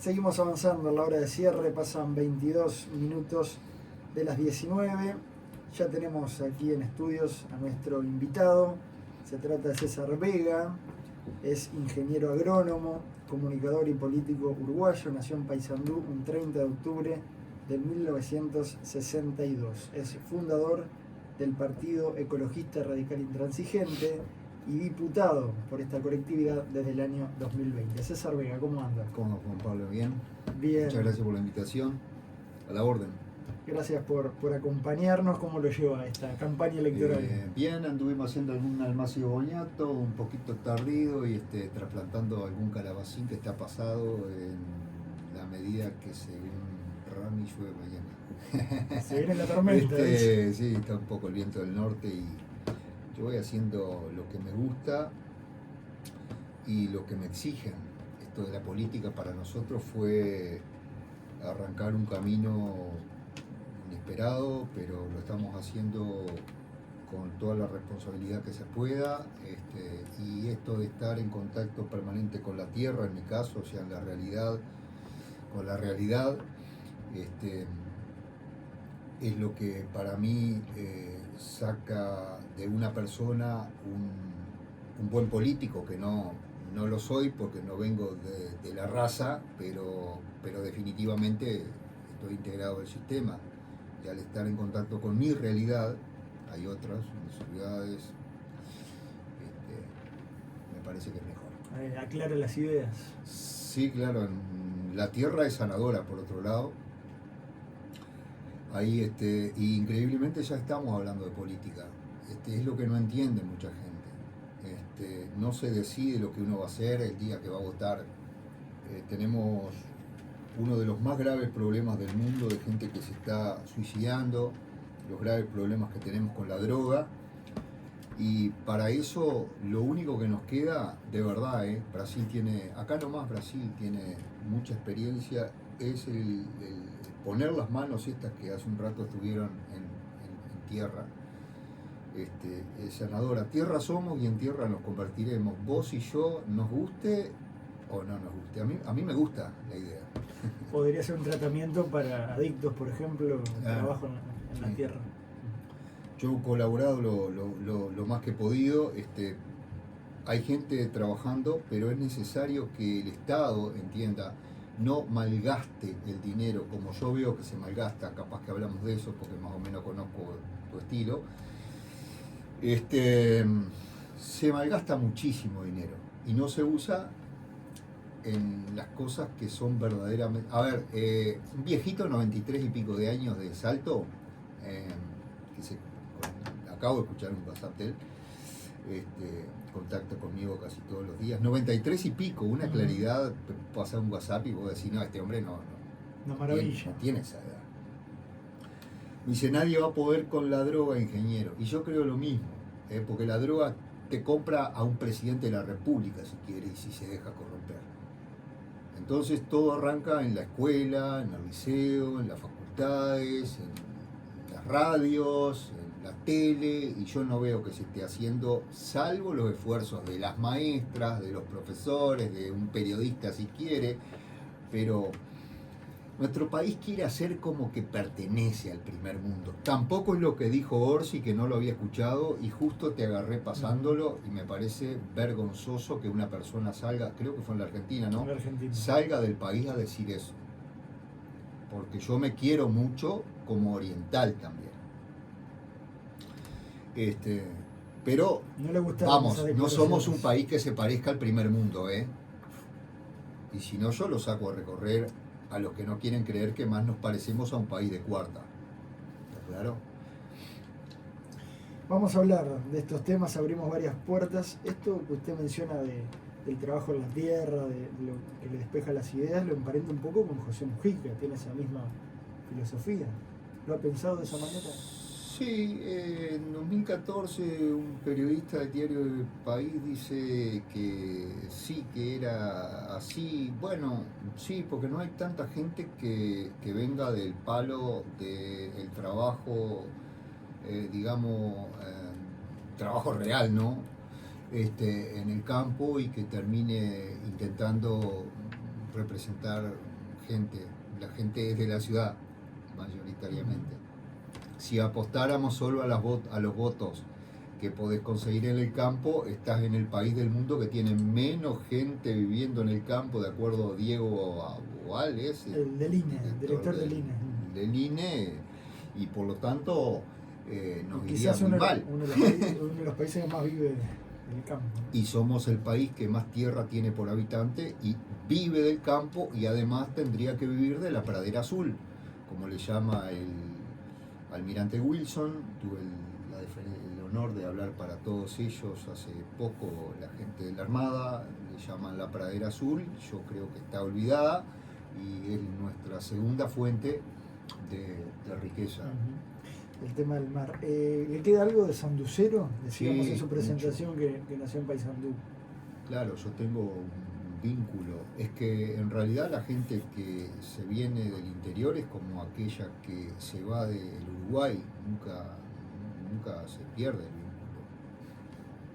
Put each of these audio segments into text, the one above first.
Seguimos avanzando en la hora de cierre, pasan 22 minutos de las 19. Ya tenemos aquí en estudios a nuestro invitado. Se trata de César Vega, es ingeniero agrónomo, comunicador y político uruguayo, nació en Paysandú un 30 de octubre de 1962. Es fundador del Partido Ecologista Radical Intransigente y diputado por esta colectividad desde el año 2020. César Vega, ¿cómo anda? ¿Cómo, Juan Pablo? ¿Bien? Bien. Muchas gracias por la invitación. A la orden. Gracias por acompañarnos. ¿Cómo lo lleva esta campaña electoral? Bien, anduvimos haciendo algún almacio boñato, un poquito tardido y trasplantando algún calabacín que está pasado en la medida que según Rami llueve mañana. Se viene la tormenta. Sí, está un poco el viento del norte y yo voy haciendo lo que me gusta y lo que me exigen. Esto de la política para nosotros fue arrancar un camino inesperado, pero lo estamos haciendo con toda la responsabilidad que se pueda, y esto de estar en contacto permanente con la tierra, en mi caso, o sea, en la realidad, con la realidad, es lo que para mí saca de una persona un buen político, que no lo soy porque no vengo de la raza, pero definitivamente estoy integrado al sistema. Y al estar en contacto con mi realidad, hay otras, en ciudades, me parece que es mejor. Aclara las ideas. Sí, claro, la tierra es sanadora, por otro lado. Ahí, y increíblemente ya estamos hablando de política. Es lo que no entiende mucha gente. No se decide lo que uno va a hacer el día que va a votar. Tenemos uno de los más graves problemas del mundo de gente que se está suicidando, los graves problemas que tenemos con la droga, y para eso lo único que nos queda, de verdad, Brasil tiene, acá nomás Brasil tiene mucha experiencia, es el poner las manos estas que hace un rato estuvieron en tierra. Es sanadora. Tierra somos y en tierra nos convertiremos. Vos y yo, nos guste o no nos guste. A mí me gusta la idea. Podría ser un tratamiento para adictos, por ejemplo, trabajo en la tierra. Yo he colaborado lo más que he podido. Hay gente trabajando, pero es necesario que el Estado entienda, no malgaste el dinero como yo veo que se malgasta. Capaz que hablamos de eso porque más o menos conozco tu estilo. Se malgasta muchísimo dinero y no se usa en las cosas que son verdaderamente... A ver, un viejito 93 y pico de años de Salto, acabo de escuchar un WhatsApp de él, contacta conmigo casi todos los días, 93 y pico, una claridad, pasa un WhatsApp y vos decís, no, este hombre no tiene esa edad. Me dice, nadie va a poder con la droga, ingeniero. Y yo creo lo mismo, porque la droga te compra a un presidente de la República, si quiere, y si se deja corromper. Entonces todo arranca en la escuela, en el liceo, en las facultades, en las radios, en la tele, y yo no veo que se esté haciendo, salvo los esfuerzos de las maestras, de los profesores, de un periodista si quiere, pero... Nuestro país quiere hacer como que pertenece al primer mundo. Tampoco es lo que dijo Orsi, que no lo había escuchado, y justo te agarré pasándolo, y me parece vergonzoso que una persona salga, creo que fue en la Argentina, ¿no? Salga del país a decir eso. Porque yo me quiero mucho como oriental también. Pero, vamos, no somos un país que se parezca al primer mundo, Y si no, yo lo saco a recorrer a los que no quieren creer que más nos parecemos a un país de cuarta. ¿Está claro? Vamos a hablar de estos temas, abrimos varias puertas. Esto que usted menciona del trabajo en la tierra, de lo que le despeja las ideas, lo emparenta un poco con José Mujica, tiene esa misma filosofía. ¿Lo ha pensado de esa manera? Sí, en 2014 un periodista del diario El País dice que sí, que era así. Bueno, sí, porque no hay tanta gente que venga del palo del trabajo, digamos, trabajo real, ¿no? En el campo y que termine intentando representar la gente es de la ciudad, mayoritariamente. Si apostáramos solo a los votos que podés conseguir en el campo, estás en el país del mundo que tiene menos gente viviendo en el campo, de acuerdo a Diego Boales, el del INE, el director del INE. Del INE, y por lo tanto nos iría quizás muy mal. Uno de los países que más vive del campo. Y somos el país que más tierra tiene por habitante y vive del campo, y además tendría que vivir de la pradera azul, como le llama el almirante Wilson. Tuve el honor de hablar para todos ellos hace poco. La gente de la Armada le llaman la pradera azul, yo creo que está olvidada y es nuestra segunda fuente de riqueza. El tema del mar. ¿Le queda algo de Sanducero? Decíamos en su presentación que nació en Paysandú. Claro, yo tengo un vínculo. Es que en realidad la gente que se viene del interior es como aquella que se va del Uruguay, nunca se pierde el vínculo.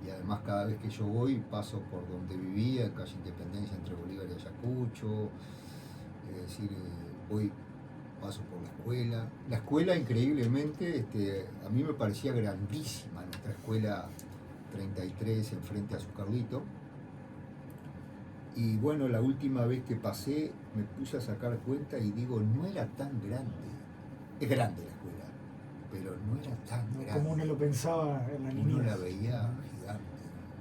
Y además cada vez que yo voy paso por donde vivía, en calle Independencia entre Bolívar y Ayacucho, es decir, paso por la escuela. La escuela, increíblemente, a mí me parecía grandísima nuestra escuela 33 enfrente a Zucarlito. Y bueno, la última vez que pasé me puse a sacar cuenta y digo, no era tan grande. Es grande la escuela, pero no era tan grande. Como uno lo pensaba en la niñez. Uno la veía gigante.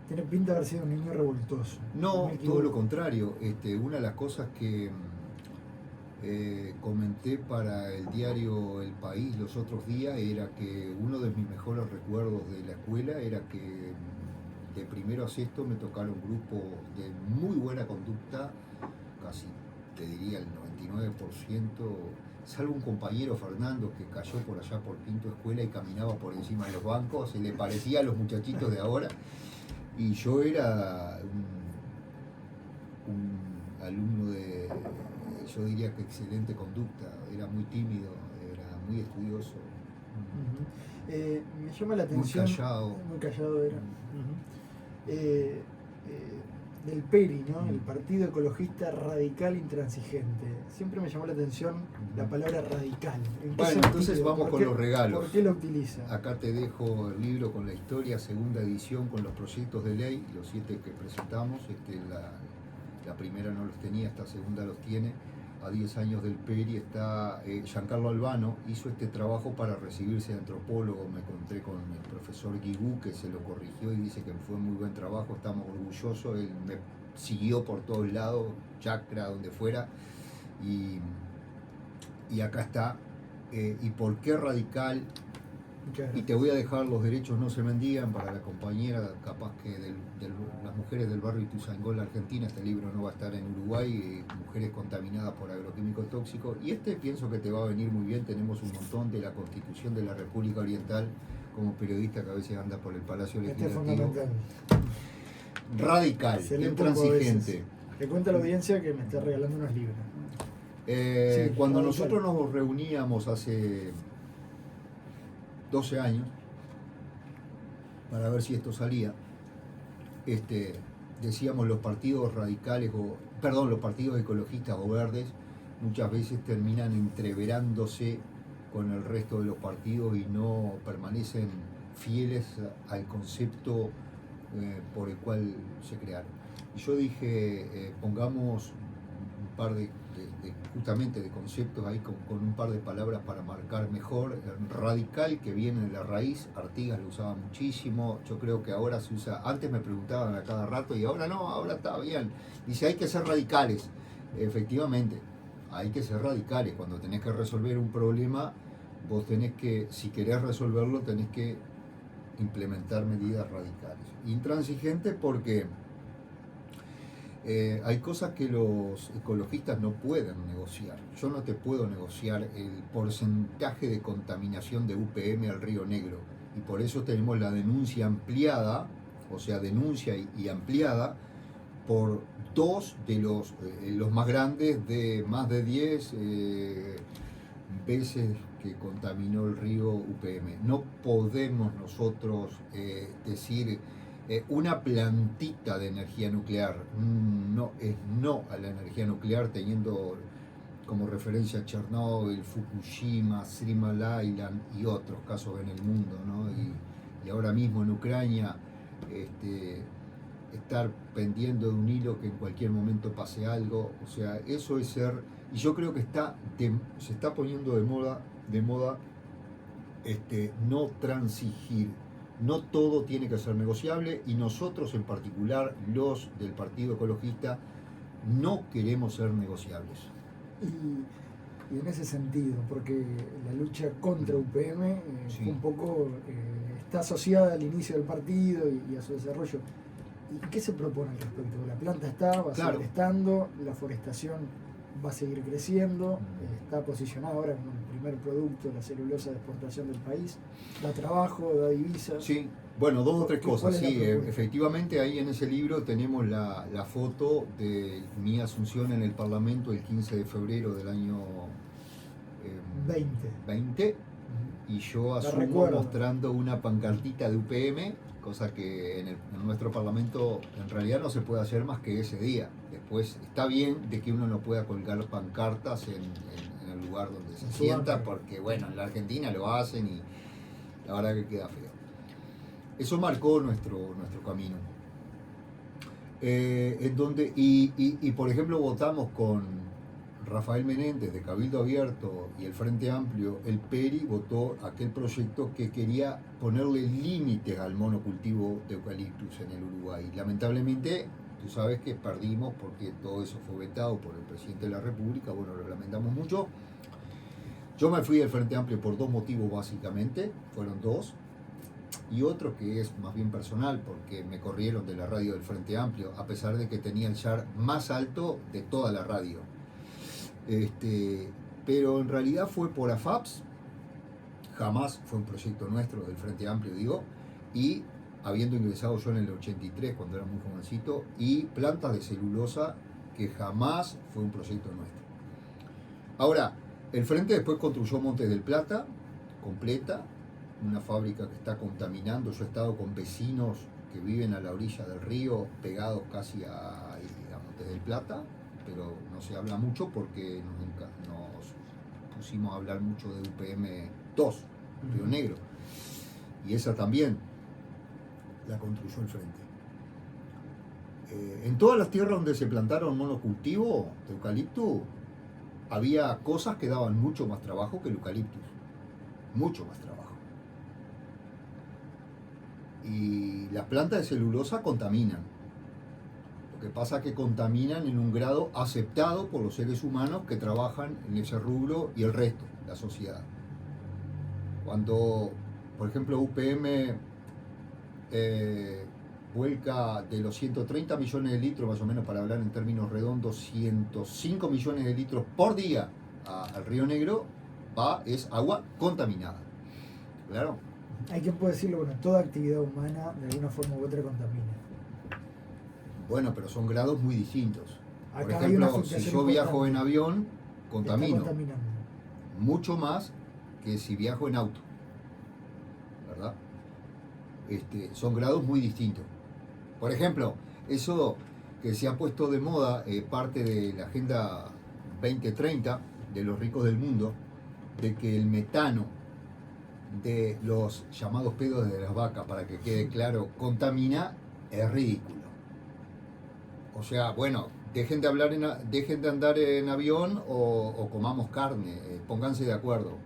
Tiene pinta de haber sido un niño revoltoso. No, todo lo contrario. Una de las cosas que comenté para el diario El País los otros días era que uno de mis mejores recuerdos de la escuela era que de primero a sexto me tocaron grupos de muy buena conducta, casi te diría el 99%, salvo un compañero, Fernando, que cayó por allá por quinto escuela y caminaba por encima de los bancos, se le parecía a los muchachitos de ahora, y yo era un alumno de, yo diría que excelente conducta, era muy tímido, era muy estudioso. Me llama la atención. Muy callado era. Del PERI, ¿no? El Partido Ecologista Radical Intransigente. Siempre me llamó la atención la palabra radical. Bueno, entonces vamos con los regalos. ¿Por qué lo utiliza? Acá te dejo el libro con la historia, segunda edición, con los proyectos de ley, los 7 que presentamos. La primera no los tenía, esta segunda los tiene. A 10 años del PERI está Giancarlo Albano, hizo este trabajo para recibirse de antropólogo. Me encontré con el profesor Guigú, que se lo corrigió y dice que fue muy buen trabajo, estamos orgullosos. Él me siguió por todos lados, chacra, donde fuera, y acá está. ¿Y por qué radical? Y te voy a dejar Los derechos no se mendigan para la compañera, capaz que de las mujeres del barrio Ituzaingó, Argentina. Este libro no va a estar en Uruguay, mujeres contaminadas por agroquímicos tóxicos. Y pienso que te va a venir muy bien. Tenemos un montón de la Constitución de la República Oriental, como periodista que a veces anda por el Palacio Legislativo. Radical, intransigente. Le cuento a la audiencia que me está regalando unos libros. Sí, cuando nosotros nos reuníamos hace 12 años para ver si esto salía, decíamos los partidos radicales, los partidos ecologistas o verdes muchas veces terminan entreverándose con el resto de los partidos y no permanecen fieles al concepto por el cual se crearon. Y yo dije, pongamos un par justamente de conceptos ahí con un par de palabras para marcar mejor. Radical, que viene de la raíz, Artigas lo usaba muchísimo, yo creo que ahora se usa, antes me preguntaban a cada rato y ahora no, ahora está bien. Dice, hay que ser radicales. Efectivamente, hay que ser radicales. Cuando tenés que resolver un problema, vos tenés que, si querés resolverlo, tenés que implementar medidas radicales. Intransigente porque hay cosas que los ecologistas no pueden negociar. Yo no te puedo negociar el porcentaje de contaminación de UPM al Río Negro, y por eso tenemos la denuncia ampliada, o sea, denuncia y ampliada por 2 de los más grandes, de más de 10 veces que contaminó el río UPM. No podemos nosotros decir una plantita de energía nuclear. No es no a la energía nuclear, teniendo como referencia Chernóbil, Fukushima, Three Mile Island y otros casos en el mundo, ¿no? Y ahora mismo en Ucrania, estar pendiendo de un hilo que en cualquier momento pase algo, o sea, eso es ser, y yo creo que se está poniendo de moda no transigir, no todo tiene que ser negociable, y nosotros en particular, los del Partido Ecologista, no queremos ser negociables. Y en ese sentido, porque la lucha contra UPM sí. un poco está asociada al inicio del partido y a su desarrollo. ¿Y qué se propone al respecto? La planta va a seguir estando, la forestación va a seguir creciendo, está posicionada ahora como el primer producto, la celulosa de exportación del país, da trabajo, da divisas. Sí, bueno, dos o tres cosas, sí, efectivamente ahí en ese libro tenemos la foto de mi asunción en el Parlamento el 15 de febrero del año 20 y yo asumo mostrando una pancartita de UPM, cosa que en nuestro Parlamento en realidad no se puede hacer más que ese día. Después está bien de que uno no pueda colgar pancartas en el lugar donde se sienta, porque bueno, en la Argentina lo hacen y la verdad que queda feo. Eso marcó nuestro camino. En donde, y por ejemplo votamos con Rafael Menéndez de Cabildo Abierto y el Frente Amplio. El PERI votó aquel proyecto que quería ponerle límites al monocultivo de eucaliptus en el Uruguay. Lamentablemente, tú sabes que perdimos porque todo eso fue vetado por el presidente de la República. Bueno, lo lamentamos mucho. Yo me fui del Frente Amplio por dos motivos básicamente, fueron dos. Y otro que es más bien personal, porque me corrieron de la radio del Frente Amplio, a pesar de que tenía el share más alto de toda la radio. Pero en realidad fue por AFAPS, jamás fue un proyecto nuestro del Frente Amplio, digo, y habiendo ingresado yo en el 83, cuando era muy jovencito, y plantas de celulosa, que jamás fue un proyecto nuestro. Ahora, el Frente después construyó Montes del Plata, completa, una fábrica que está contaminando. Yo he estado con vecinos que viven a la orilla del río, pegados casi a Montes del Plata, pero no se habla mucho porque nos pusimos a hablar mucho de UPM 2, Río Negro, y esa también la construyó el Frente. En todas las tierras donde se plantaron monocultivo de eucalipto, había cosas que daban mucho más trabajo que el eucaliptus, mucho más trabajo. Y las plantas de celulosa contaminan. Lo que pasa es que contaminan en un grado aceptado por los seres humanos que trabajan en ese rubro y el resto, la sociedad. Cuando, por ejemplo, UPM vuelca de los 130 millones de litros, más o menos para hablar en términos redondos, 105 millones de litros por día al Río Negro, es agua contaminada. Claro. Hay quien puede decirlo, bueno, toda actividad humana de alguna forma u otra contamina. Bueno, pero son grados muy distintos. Por ejemplo, si yo viajo en avión, contamino mucho más que si viajo en auto, ¿verdad? Son grados muy distintos. Por ejemplo, eso que se ha puesto de moda, parte de la Agenda 2030 de los ricos del mundo, de que el metano de los llamados pedos de las vacas, para que quede claro, contamina, es ridículo. O sea, bueno, dejen de andar en avión o comamos carne, pónganse de acuerdo.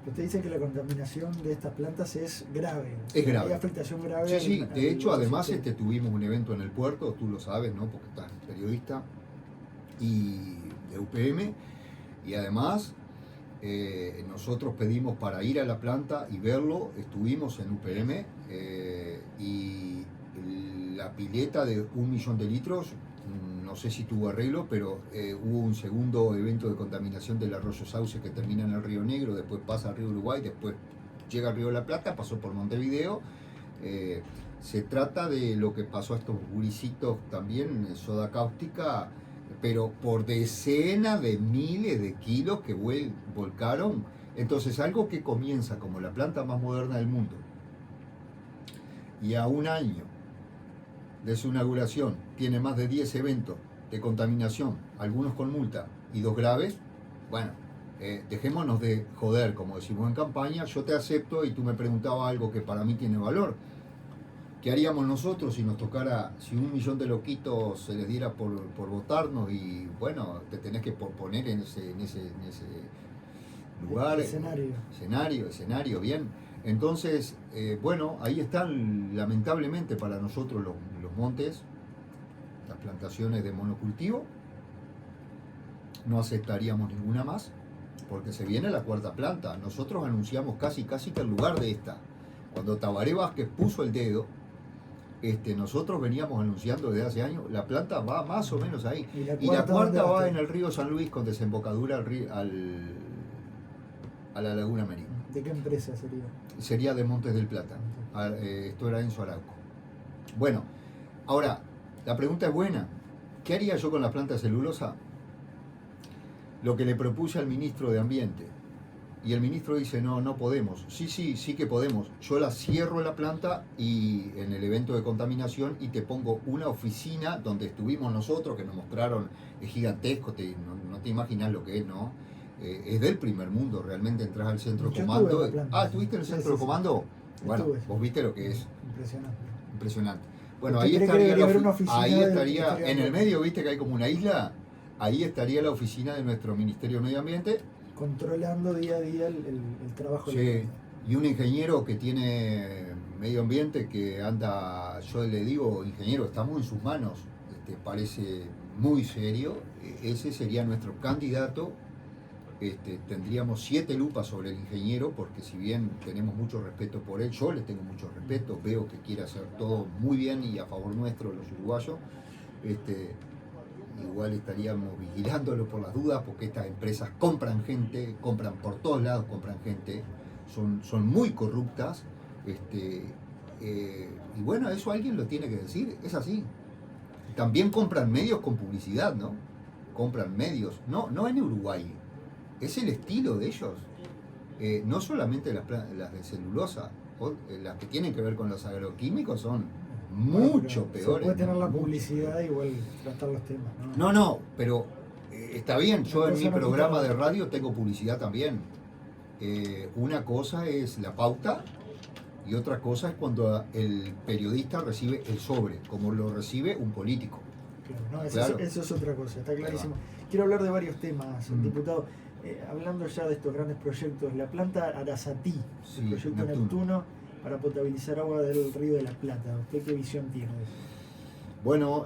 Usted dice que la contaminación de estas plantas es grave. Es grave. Hay afectación grave. Sí, de hecho, además tuvimos un evento en el puerto, tú lo sabes, ¿no? Porque estás periodista, y de UPM, y además nosotros pedimos para ir a la planta y verlo, estuvimos en UPM, y la pileta de 1 millón de litros, no sé si tuvo arreglo, pero hubo un segundo evento de contaminación del arroyo Sauce que termina en el Río Negro, después pasa al Río Uruguay, después llega al Río de la Plata, pasó por Montevideo. Se trata de lo que pasó a estos gurisitos también, soda cáustica, pero por decenas de miles de kilos que volcaron. Entonces, algo que comienza como la planta más moderna del mundo, y a un año de su inauguración tiene más de 10 eventos de contaminación, algunos con multa y 2 graves, bueno, dejémonos de joder, como decimos en campaña, yo te acepto y tú me preguntabas algo que para mí tiene valor. ¿Qué haríamos nosotros si nos tocara, si 1 millón de loquitos se les diera por votarnos y bueno, te tenés que poner en ese lugar? Escenario, bien. Entonces, bueno, ahí están lamentablemente para nosotros los montes, las plantaciones de monocultivo. No aceptaríamos ninguna más, porque se viene la 4ª planta. Nosotros anunciamos casi que el lugar de esta. Cuando Tabaré Vázquez puso el dedo, nosotros veníamos anunciando desde hace años, la planta va más o menos ahí. Y la cuarta va en el río San Luis con desembocadura a la Laguna Merino. ¿De qué empresa sería? Sería de Montes del Plata. Esto era Enzo Arauco. Bueno, ahora, la pregunta es buena. ¿Qué haría yo con la planta de celulosa? Lo que le propuse al ministro de Ambiente. Y el ministro dice, no podemos. Sí que podemos. Yo la cierro la planta y en el evento de contaminación y te pongo una oficina donde estuvimos nosotros, que nos mostraron, es gigantesco, no te imaginas lo que es, ¿no? Es del primer mundo, realmente entras al centro de comando. ¿Estuviste en el centro de comando? Bueno, vos viste lo que es. Impresionante. Bueno, ahí estaría en el medio, viste que hay como una isla, ahí estaría la oficina de nuestro Ministerio de Medio Ambiente. Controlando día a día el trabajo. Sí, y un ingeniero que tiene medio ambiente que anda, yo le digo, ingeniero, estamos en sus manos, parece muy serio, ese sería nuestro candidato. Tendríamos 7 lupas sobre el ingeniero, porque si bien tenemos mucho respeto por él, yo le tengo mucho respeto, veo que quiere hacer todo muy bien y a favor nuestro, los uruguayos, igual estaríamos vigilándolo por las dudas, porque estas empresas compran gente, compran por todos lados, compran gente, son muy corruptas, y bueno, eso alguien lo tiene que decir, es así. También compran medios con publicidad, ¿no? Compran medios, no en Uruguay, es el estilo de ellos, no solamente las de celulosa, las que tienen que ver con los agroquímicos son mucho peores. Se puede tener la publicidad igual tratar los temas, ¿no? No, pero está bien, yo en mi programa de radio tengo publicidad también. Una cosa es la pauta y otra cosa es cuando el periodista recibe el sobre, como lo recibe un político. Claro, eso es otra cosa, está clarísimo. Quiero hablar de varios temas, diputado. Hablando ya de estos grandes proyectos, la planta Arasatí, el proyecto Neptuno, para potabilizar agua del Río de la Plata. ¿Usted qué visión tiene de eso? Bueno,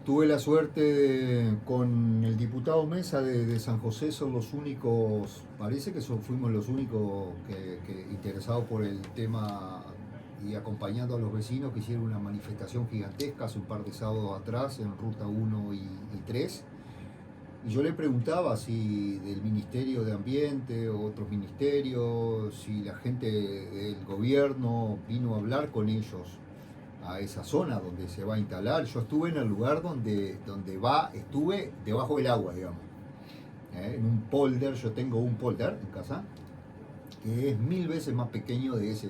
tuve la suerte con el diputado Mesa de San José, son los únicos, parece que fuimos los únicos que interesados por el tema y acompañando a los vecinos que hicieron una manifestación gigantesca hace un par de sábados atrás en Ruta 1 y 3. Y yo le preguntaba si del Ministerio de Ambiente o otros ministerios, si la gente del gobierno vino a hablar con ellos a esa zona donde se va a instalar. Yo estuve en el lugar estuve debajo del agua, digamos. En un polder, yo tengo un polder en casa, que es 1000 veces más pequeño de ese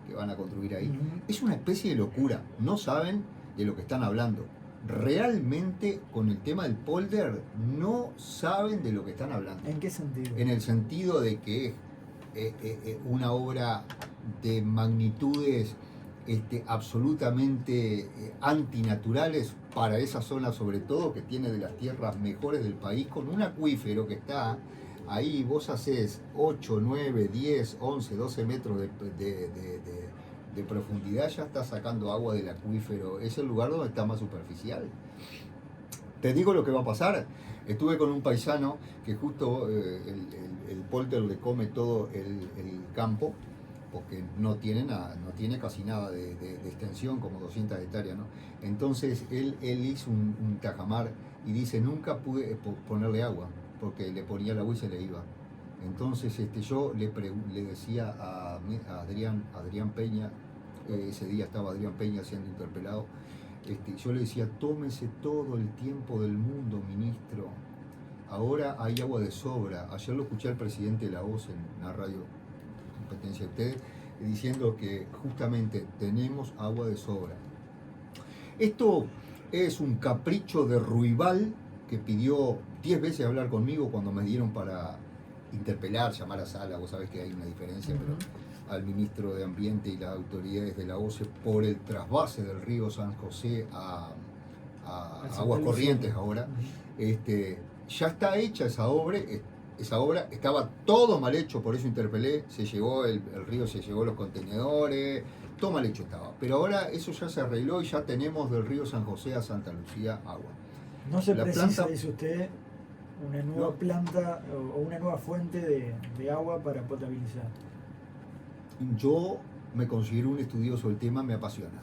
que van a construir ahí. Es una especie de locura, no saben de lo que están hablando. Realmente con el tema del polder no saben de lo que están hablando. ¿En qué sentido? En el sentido de que es una obra de magnitudes absolutamente antinaturales para esa zona, sobre todo que tiene de las tierras mejores del país, con un acuífero que está ahí, vos haces 8, 9, 10, 11, 12 metros de profundidad, ya está sacando agua del acuífero. Es el lugar donde está más superficial. Te digo lo que va a pasar. Estuve con un paisano que justo el polder le come todo el campo, porque no tiene casi nada de extensión, como 200 hectáreas, ¿no? Entonces él hizo un tajamar y dice, nunca pude ponerle agua, porque le ponía el agua y se le iba. Entonces yo le decía a Adrián Peña, ese día estaba Adrián Peña siendo interpelado, yo le decía, tómese todo el tiempo del mundo, ministro, ahora hay agua de sobra. Ayer lo escuché al presidente de la voz en la radio competencia de ustedes, diciendo que justamente tenemos agua de sobra. Esto es un capricho de Ruibal, que pidió 10 veces hablar conmigo cuando me dieron para interpelar, llamar a sala, vos sabés que hay una diferencia, pero al ministro de Ambiente y las autoridades de la OCE por el trasvase del río San José a Aguas Corrientes ahora. Ya está hecha esa obra, estaba todo mal hecho, por eso interpelé, se llevó el río, se llevó los contenedores, todo mal hecho estaba. Pero ahora eso ya se arregló y ya tenemos del río San José a Santa Lucía agua. No se precisa, dice usted, una nueva planta o una nueva fuente de agua para potabilizar. Yo me considero un estudioso del tema, me apasiona.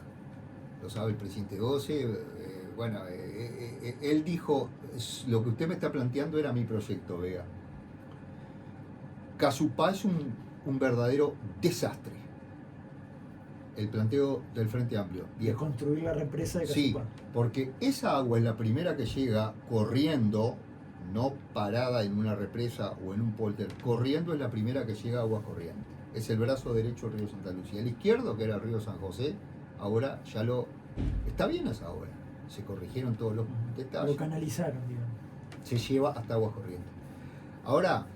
Lo sabe el presidente 12. Él dijo, lo que usted me está planteando era mi proyecto, Vega. Casupá es un verdadero desastre. El planteo del Frente Amplio. De construir la represa de Casupá. Sí, porque esa agua es la primera que llega corriendo, no parada en una represa o en un polder, corriendo es la primera que llega a Aguas Corrientes. Es el brazo derecho del río Santa Lucía. El izquierdo, que era el río San José, ahora ya está bien esa obra. Se corrigieron todos los detalles. Lo canalizaron, digamos. Se lleva hasta Aguas Corrientes. Ahora,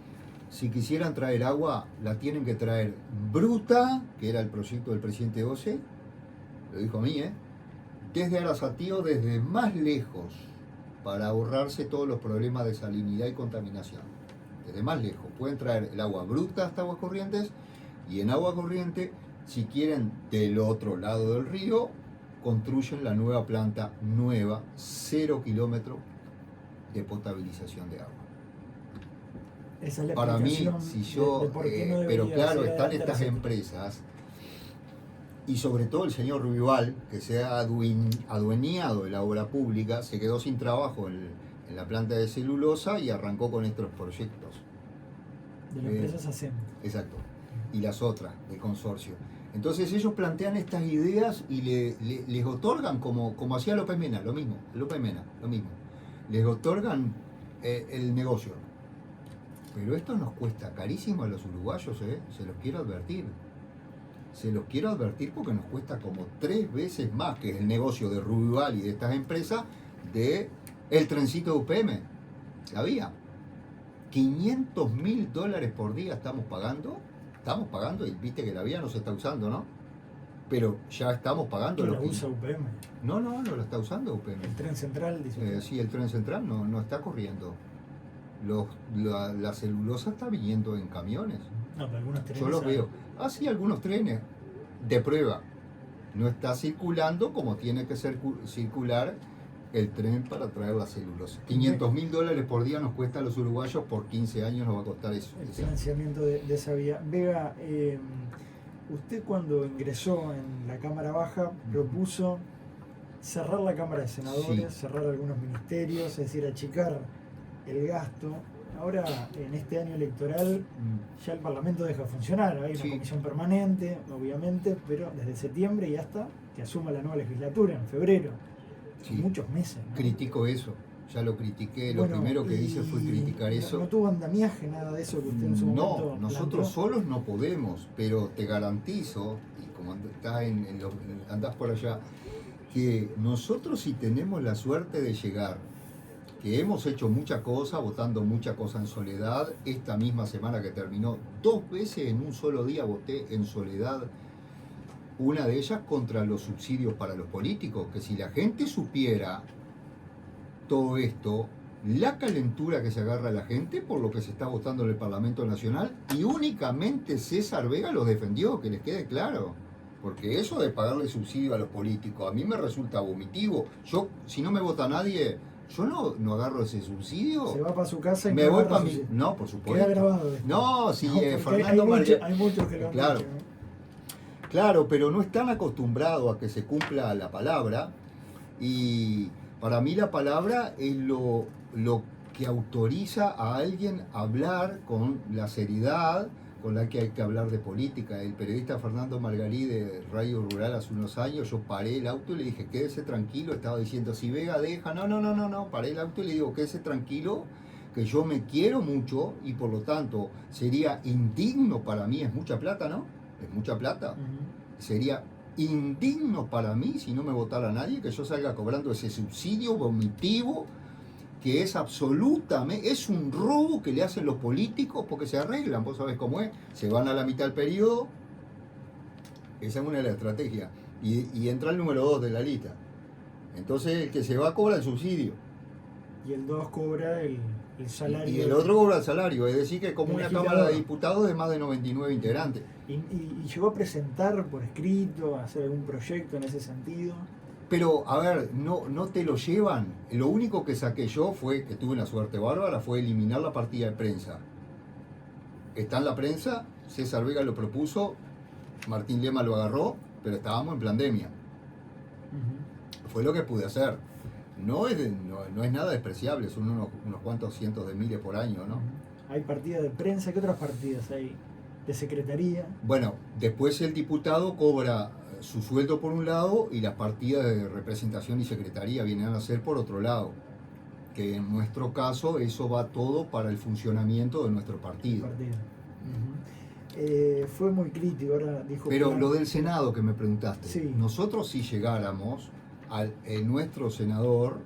si quisieran traer agua, la tienen que traer bruta, que era el proyecto del presidente 12, lo dijo a mí, desde Arazatío, desde más lejos, para ahorrarse todos los problemas de salinidad y contaminación. Desde más lejos. Pueden traer el agua bruta hasta Aguas Corrientes, y en Agua Corriente, si quieren del otro lado del río, construyen la nueva planta, 0 kilómetros de potabilización de agua. Esa es la para mí, si yo, pero claro, están estas empresas, y sobre todo el señor Rubival, que se ha adueñado de la obra pública, se quedó sin trabajo en la planta de celulosa y arrancó con estos proyectos. De la empresa SACEM. Exacto. Y las otras, del consorcio. Entonces ellos plantean estas ideas y les otorgan, como hacía López Mena, lo mismo. Les otorgan el negocio. Pero esto nos cuesta carísimo a los uruguayos, se los quiero advertir. Se los quiero advertir porque nos cuesta como 3 veces más que el negocio de Rubival y de estas empresas de el trencito de UPM. La vía. $500.000 por día estamos pagando y viste que la vía no se está usando, ¿no? Pero ya estamos pagando. ¿La usa UPM? No la está usando UPM. ¿El tren central? Dice sí, el tren central no está corriendo. La celulosa está viniendo en camiones. No, pero algunos trenes. Yo los veo. Sí, algunos trenes de prueba. No está circulando como tiene que circular el tren para traer la celulosa. $500.000 por día nos cuesta a los uruguayos, por 15 años nos va a costar eso. El financiamiento de esa vía. Vega, usted cuando ingresó en la Cámara Baja propuso cerrar la Cámara de Senadores, cerrar algunos ministerios, es decir, achicar el gasto. Ahora, en este año electoral, ya el Parlamento deja de funcionar. Hay una comisión permanente, obviamente, pero desde septiembre y hasta que asuma la nueva legislatura, en febrero. Muchos meses, ¿no? Critico eso, ya lo critiqué. Lo primero que hice fue criticar eso. ¿No tuvo andamiaje, nada de eso que usted en su momento nosotros planteó? solos no podemos, pero te garantizo, y como andás por allá, que nosotros, si tenemos la suerte de llegar, que hemos hecho muchas cosas, votando muchas cosas en soledad, esta misma semana que terminó, 2 veces en un solo día voté en soledad, una de ellas contra los subsidios para los políticos, que si la gente supiera todo esto, la calentura que se agarra a la gente por lo que se está votando en el Parlamento Nacional, y únicamente César Vega los defendió, que les quede claro. Porque eso de pagarle subsidio a los políticos, a mí me resulta vomitivo. Yo, si no me vota nadie, yo no agarro ese subsidio. Se va para su casa y me voy para mí. No, por supuesto. Queda grabado esto. No, si Fernando hay muchos que lo han claro, dicho, ¿no? Claro, pero no están acostumbrados a que se cumpla la palabra. Y para mí la palabra es lo que autoriza a alguien a hablar con la seriedad con la que hay que hablar de política. El periodista Fernando Margarí de Radio Rural hace unos años, yo paré el auto y le dije, quédese tranquilo, estaba diciendo, si Vega deja, no, paré el auto y le digo, quédese tranquilo, que yo me quiero mucho y por lo tanto sería indigno para mí, es mucha plata, ¿no? Es mucha plata. Sería indigno para mí, si no me votara nadie, que yo salga cobrando ese subsidio vomitivo que es absolutamente, es un robo que le hacen los políticos porque se arreglan, vos sabés cómo es, se van a la mitad del periodo, esa es una de las estrategias, y entra el número 2 de la lista. Entonces el que se va cobra el subsidio. Y el 2 cobra el salario. Y el otro cobra el salario, es decir que como una Cámara de Diputados de más de 99 integrantes. ¿Y llegó a presentar por escrito, a hacer algún proyecto en ese sentido? Pero, a ver, no te lo llevan. Lo único que saqué yo fue, que tuve una suerte bárbara, fue eliminar la partida de prensa. Está en la prensa, César Vega lo propuso, Martín Lema lo agarró, pero estábamos en pandemia. Fue lo que pude hacer. No es nada despreciable, son unos cuantos cientos de miles por año, ¿no? Hay partidas de prensa, ¿qué otras partidas hay? ¿De secretaría? Bueno, después el diputado cobra su sueldo por un lado y las partidas de representación y secretaría vienen a ser por otro lado. Que en nuestro caso eso va todo para el funcionamiento de nuestro partido. Fue muy crítico, ahora dijo... Pero lo del Senado que me preguntaste, sí. Nosotros si llegáramos, nuestro senador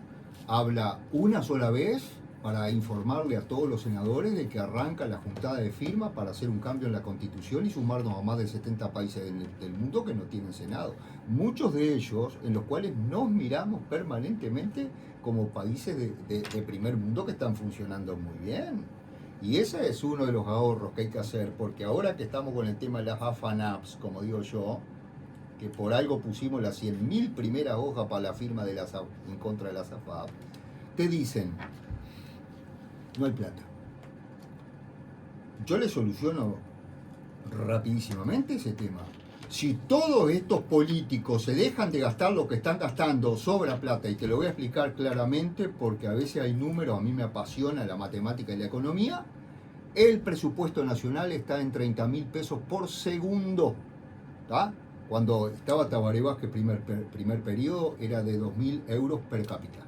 habla una sola vez para informarle a todos los senadores de que arranca la juntada de firmas para hacer un cambio en la Constitución y sumarnos a más de 70 países del mundo que no tienen Senado. Muchos de ellos en los cuales nos miramos permanentemente como países de primer mundo que están funcionando muy bien. Y ese es uno de los ahorros que hay que hacer, porque ahora que estamos con el tema de las AFANAPs, como digo yo, que por algo pusimos las 100.000 primeras hojas para la firma de en contra de las AFAP, te dicen, no hay plata. Yo le soluciono rapidísimamente ese tema. Si todos estos políticos se dejan de gastar lo que están gastando, sobra plata, y te lo voy a explicar claramente porque a veces hay números, a mí me apasiona la matemática y la economía, el presupuesto nacional está en 30.000 pesos por segundo. ¿Tá? Cuando estaba Tabaré Vázquez primer periodo era de 2.000 euros per cápita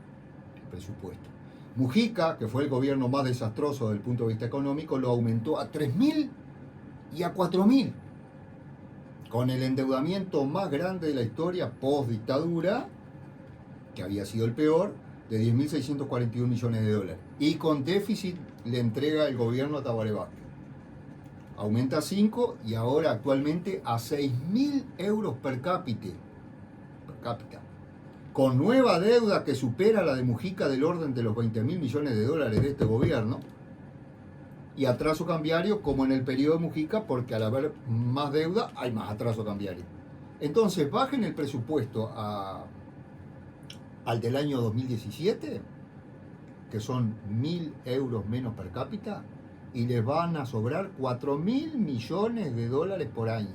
el presupuesto. Mujica, que fue el gobierno más desastroso desde el punto de vista económico, lo aumentó a 3.000 y a 4.000. Con el endeudamiento más grande de la historia post-dictadura, que había sido el peor, de 10.641 millones de dólares. Y con déficit le entrega el gobierno a Tabaré Vázquez. Aumenta a 5 y ahora actualmente a 6.000 euros per cápita. Con nueva deuda que supera la de Mujica del orden de los 20.000 millones de dólares de este gobierno. Y atraso cambiario como en el periodo de Mujica, porque al haber más deuda hay más atraso cambiario. Entonces bajen el presupuesto al del año 2017, que son 1.000 euros menos per cápita, y les van a sobrar 4.000 millones de dólares por año,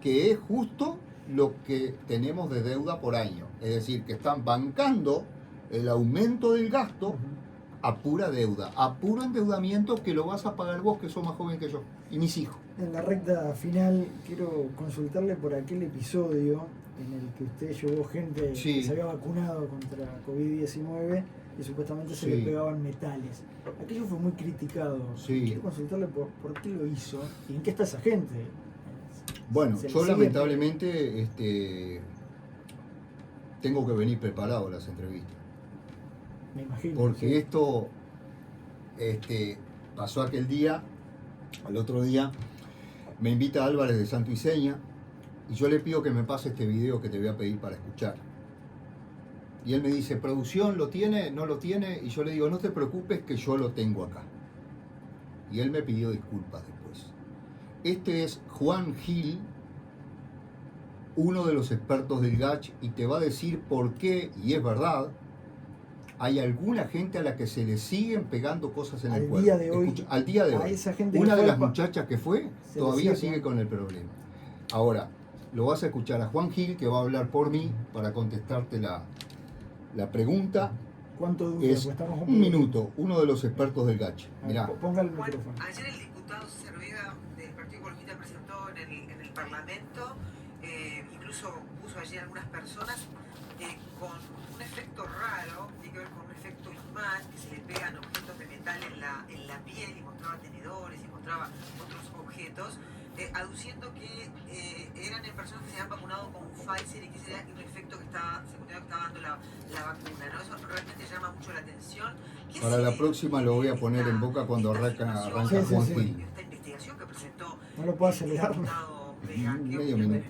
que es justo lo que tenemos de deuda por año. Es decir, que están bancando el aumento del gasto a pura deuda, a puro endeudamiento que lo vas a pagar vos, que sos más joven que yo, y mis hijos. En la recta final quiero consultarle por aquel episodio en el que usted llevó gente que se había vacunado contra COVID-19 y supuestamente se le pegaban metales. Aquello fue muy criticado. Quiero consultarle por qué lo hizo y en qué está esa gente. Bueno, yo lamentablemente tengo que venir preparado a las entrevistas. Me imagino. Porque esto pasó aquel día, al otro día me invita Álvarez de Santo y Seña y yo le pido que me pase este video que te voy a pedir para escuchar. Y él me dice, ¿producción lo tiene? ¿No lo tiene? Y yo le digo, no te preocupes que yo lo tengo acá. Y él me pidió disculpas después. Este es Juan Gil, uno de los expertos del GACH, y te va a decir por qué, y es verdad, hay alguna gente a la que se le siguen pegando cosas en el cuerpo. Día de hoy, al día de hoy. Una de las muchachas que fue todavía sigue con el problema. Ahora, lo vas a escuchar a Juan Gil, que va a hablar por mí para contestarte la pregunta. ¿Cuánto dura? Es un minuto, uno de los expertos del GACH. Mirá. Ponga el micrófono. Ayer el diputado César Vega del Partido Ecologista presentó en el Parlamento, incluso puso allí algunas personas con un efecto raro, tiene que ver con un efecto imán, que se le pegan objetos de metal en la piel, y mostraba tenedores y mostraba otros objetos, aduciendo que eran en personas que se habían vacunado con Pfizer y que ese era un efecto secundario que estaba dando la vacuna, ¿no? Eso realmente llama mucho la atención. Para la próxima lo voy a poner en boca cuando arranca Juan Gil. Esta investigación que presentó no lo puedo acelerar. Medio minuto.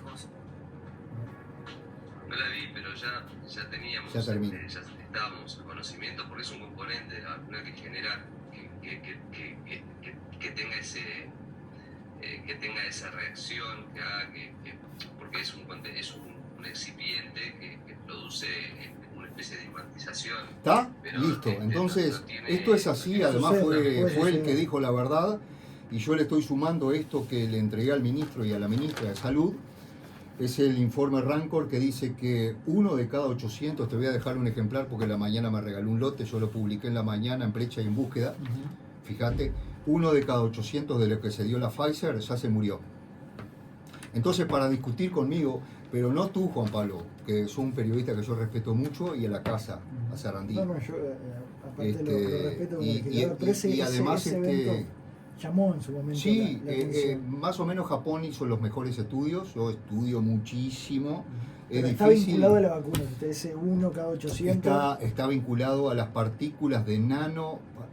No la vi, pero ya teníamos, ya estábamos en conocimiento, porque es un componente de la vacuna que genera que tenga esa reacción, que haga porque es un excipiente que produce una especie de hematización. ¿Está? Listo. Entonces, esto es así, además fue el que dijo la verdad, y yo le estoy sumando esto que le entregué al ministro y a la ministra de Salud. Es el informe Rancor que dice que 1 de cada 800, te voy a dejar un ejemplar porque la mañana me regaló un lote, yo lo publiqué en la mañana en Brecha y en Búsqueda. Fíjate, 1 de cada 800 de lo que se dio la Pfizer ya se murió. Entonces, para discutir conmigo, pero no tú, Juan Pablo, que sos un periodista que yo respeto mucho, y a la casa, a Sarandí. No, yo aparte lo respeto como y además ese llamó en su momento. Sí, más o menos Japón hizo los mejores estudios, yo estudio muchísimo. Pero está vinculado a la vacuna, ese 1 cada 800. Está vinculado a las partículas de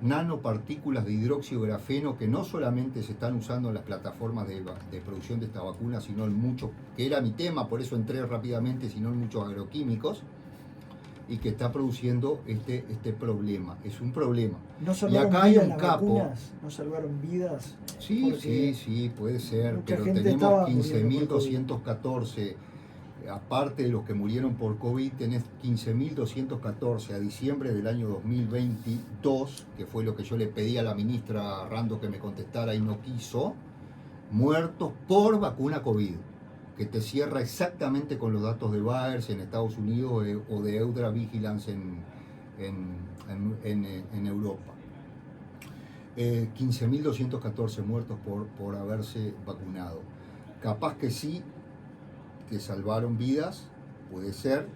nanopartículas de hidróxido de grafeno que no solamente se están usando en las plataformas de producción de esta vacuna, sino en muchos, que era mi tema, por eso entré rápidamente, sino en muchos agroquímicos, y que está produciendo este problema. Es un problema. Y acá hay un capo. ¿No salvaron vidas? Sí, puede ser, pero tenemos 15.214. Aparte de los que murieron por COVID, tenés 15.214 a diciembre del año 2022, que fue lo que yo le pedí a la ministra Rando que me contestara y no quiso, muertos por vacuna COVID, que te cierra exactamente con los datos de Bayer en Estados Unidos o de Eudra Vigilance en Europa. 15.214 muertos por haberse vacunado. Capaz que sí, que salvaron vidas, puede ser,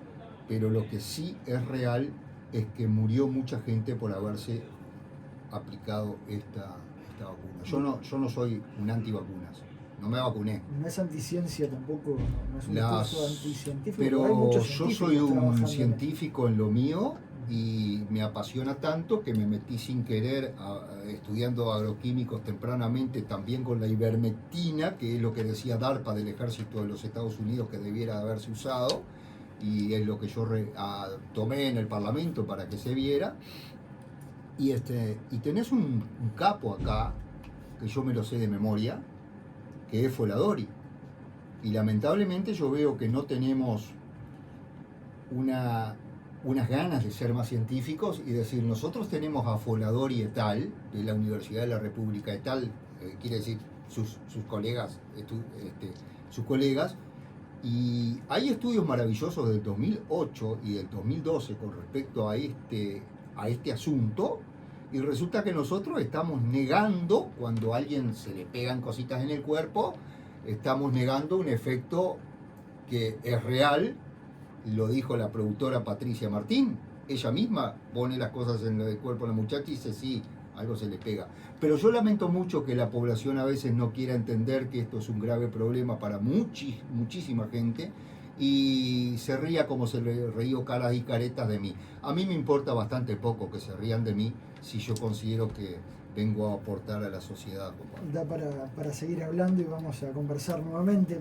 pero lo que sí es real es que murió mucha gente por haberse aplicado esta vacuna. Yo no soy un antivacunas, no me vacuné. No es anticiencia tampoco, no es un discurso anticientífico. Pero yo soy un científico en lo mío y me apasiona tanto que me metí sin querer estudiando agroquímicos tempranamente, también con la ivermectina, que es lo que decía DARPA del ejército de los Estados Unidos que debiera haberse usado, y es lo que yo tomé en el Parlamento para que se viera. Y tenés un capo acá, que yo me lo sé de memoria, que es Foladori. Y lamentablemente yo veo que no tenemos unas ganas de ser más científicos y decir, nosotros tenemos a Foladori et al, de la Universidad de la República et al, quiere decir sus colegas, sus colegas, y hay estudios maravillosos del 2008 y del 2012 con respecto a este asunto, y resulta que nosotros estamos negando, cuando a alguien se le pegan cositas en el cuerpo, estamos negando un efecto que es real. Lo dijo la productora Patricia Martín, ella misma pone las cosas en el cuerpo de la muchacha y dice, sí, algo se le pega. Pero yo lamento mucho que la población a veces no quiera entender que esto es un grave problema para muchísima gente y se ría como se le reíó caras y caretas de mí. A mí me importa bastante poco que se rían de mí si yo considero que vengo a aportar a la sociedad. Da para seguir hablando y vamos a conversar nuevamente.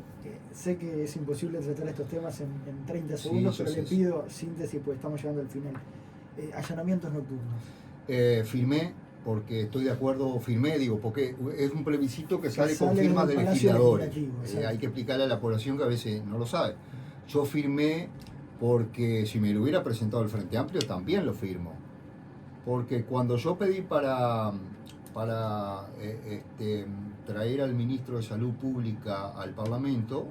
Sé que es imposible tratar estos temas en 30 segundos, pero le pido síntesis porque estamos llegando al final. Allanamientos nocturnos. Firmé, porque estoy de acuerdo, porque es un plebiscito que sale con firmas de legisladores. Hay que explicarle a la población que a veces no lo sabe. Yo firmé porque si me lo hubiera presentado el Frente Amplio también lo firmo. Porque cuando yo pedí para traer al ministro de Salud Pública al Parlamento,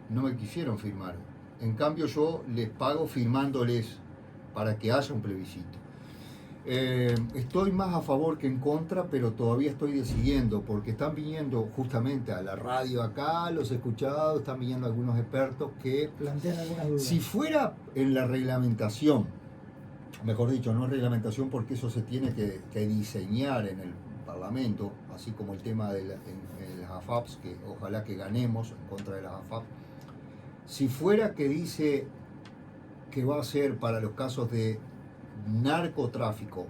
no me quisieron firmar. En cambio yo les pago firmándoles para que haya un plebiscito. Estoy más a favor que en contra, pero todavía estoy decidiendo, porque están viniendo justamente a la radio acá, los he escuchado, están viniendo algunos expertos que plantean algunas dudas. Si fuera en la reglamentación, mejor dicho, no reglamentación porque eso se tiene que diseñar en el Parlamento, así como el tema de las AFAPs, que ojalá que ganemos en contra de las AFAP. Si fuera que dice que va a ser para los casos de narcotráfico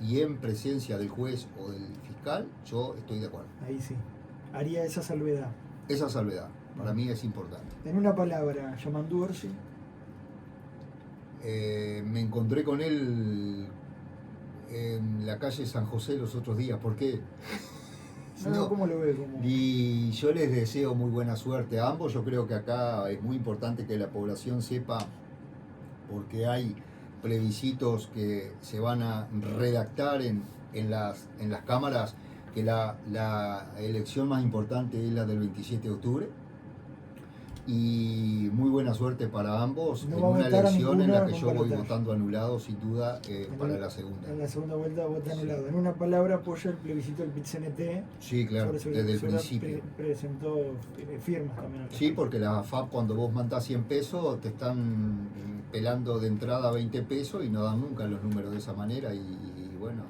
y en presencia del juez o del fiscal, yo estoy de acuerdo. Ahí sí. Haría esa salvedad. Esa salvedad, para mí es importante. En una palabra, Yamandu Orsi. Me encontré con él en la calle San José los otros días. ¿Por qué? No, ¿cómo lo ves? Y yo les deseo muy buena suerte a ambos. Yo creo que acá es muy importante que la población sepa, porque hay plebiscitos que se van a redactar en las cámaras, que la elección más importante es la del 27 de octubre. Y muy buena suerte para ambos en una elección en la que yo voy votando anulado, sin duda, para la segunda. En la segunda vuelta vota anulado. En una palabra, apoya el plebiscito del PIT-CNT. Sí, claro, desde el principio. Presentó firmas también. Sí, porque la AFAP, cuando vos mandás 100 pesos, te están pelando de entrada 20 pesos y no dan nunca los números de esa manera. Y bueno,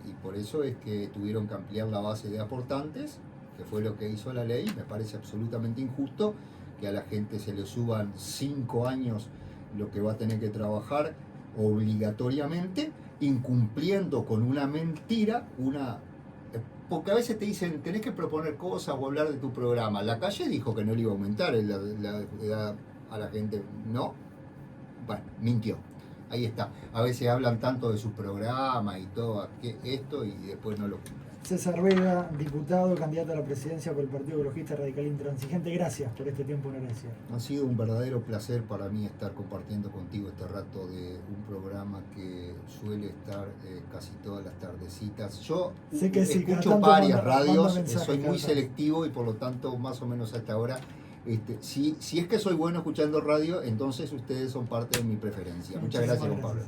y por eso es que tuvieron que ampliar la base de aportantes, que fue lo que hizo la ley. Me parece absolutamente injusto que a la gente se le suban 5 años lo que va a tener que trabajar obligatoriamente, incumpliendo con una mentira, porque a veces te dicen, tenés que proponer cosas o hablar de tu programa. La Calle dijo que no le iba a aumentar la edad a la gente, ¿no? Bueno, mintió. Ahí está. A veces hablan tanto de su programa y todo esto y después no lo cumplen. César Vega, diputado, candidato a la presidencia por el Partido Ecologista Radical Intransigente. Gracias por este tiempo en Herencia. Ha sido un verdadero placer para mí estar compartiendo contigo este rato de un programa que suele estar casi todas las tardecitas. Yo sé que sí, escucho varias radios, soy muy selectivo y por lo tanto más o menos a esta hora. Si es que soy bueno escuchando radio, entonces ustedes son parte de mi preferencia. Muchas gracias, Juan Pablo.